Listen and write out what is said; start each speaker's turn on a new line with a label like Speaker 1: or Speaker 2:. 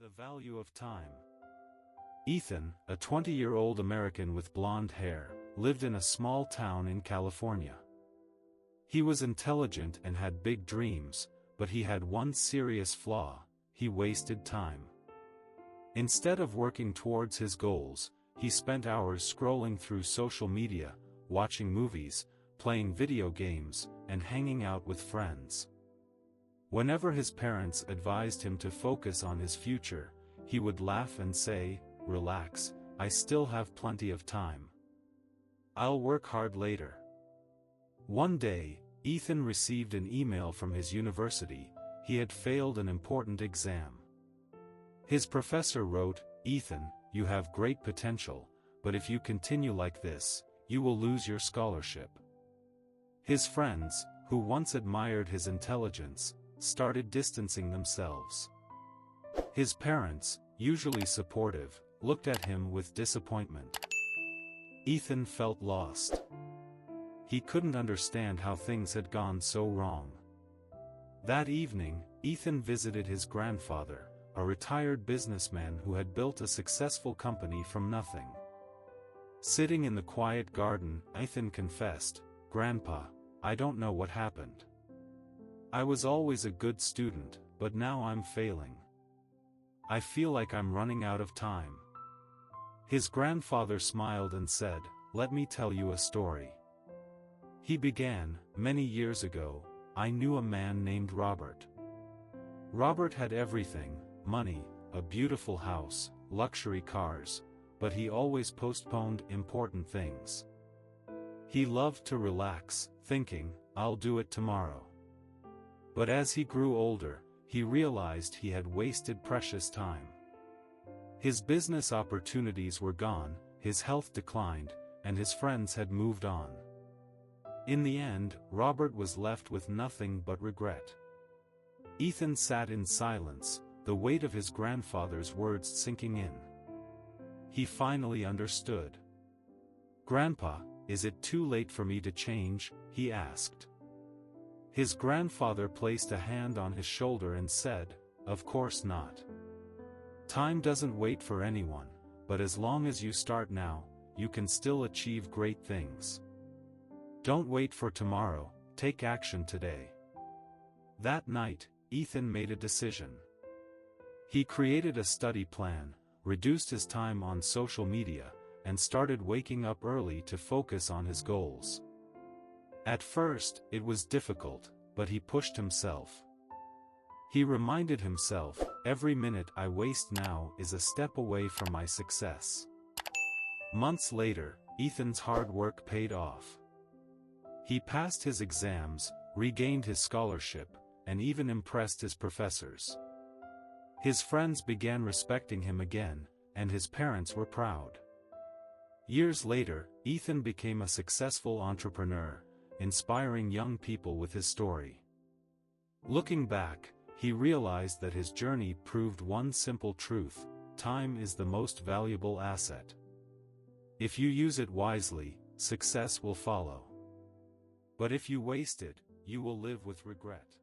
Speaker 1: The value of time. Ethan, a 20-year-old American with blonde hair, lived in a small town in California. He was intelligent and had big dreams, but he had one serious flaw: he wasted time. Instead of working towards his goals, he spent hours scrolling through social media, watching movies, playing video games, and hanging out with friends. Whenever his parents advised him to focus on his future, he would laugh and say, "Relax, I still have plenty of time. I'll work hard later." One day, Ethan received an email from his university. He had failed an important exam. His professor wrote, "Ethan, you have great potential, but if you continue like this, you will lose your scholarship." His friends, who once admired his intelligence, started distancing themselves. His parents, usually supportive, looked at him with disappointment. Ethan felt lost. He couldn't understand how things had gone so wrong. That evening, Ethan visited his grandfather, a retired businessman who had built a successful company from nothing. Sitting in the quiet garden, Ethan confessed, "Grandpa, I don't know what happened. I was always a good student, but now I'm failing. I feel like I'm running out of time." His grandfather smiled and said, "Let me tell you a story." He began, "Many years ago, I knew a man named Robert. Robert had everything: money, a beautiful house, luxury cars, but he always postponed important things. He loved to relax, thinking, 'I'll do it tomorrow.' But as he grew older, he realized he had wasted precious time. His business opportunities were gone, his health declined, and his friends had moved on. In the end, Robert was left with nothing but regret." Ethan sat in silence, the weight of his grandfather's words sinking in. He finally understood. "Grandpa, is it too late for me to change?" he asked. His grandfather placed a hand on his shoulder and said, "Of course not. Time doesn't wait for anyone, but as long as you start now, you can still achieve great things. Don't wait for tomorrow, take action today." That night, Ethan made a decision. He created a study plan, reduced his time on social media, and started waking up early to focus on his goals. At first, it was difficult, but he pushed himself. He reminded himself, "Every minute I waste now is a step away from my success." Months later, Ethan's hard work paid off. He passed his exams, regained his scholarship, and even impressed his professors. His friends began respecting him again, and his parents were proud. Years later, Ethan became a successful entrepreneur, inspiring young people with his story. Looking back, he realized that his journey proved one simple truth: time is the most valuable asset. If you use it wisely, success will follow. But if you waste it, you will live with regret.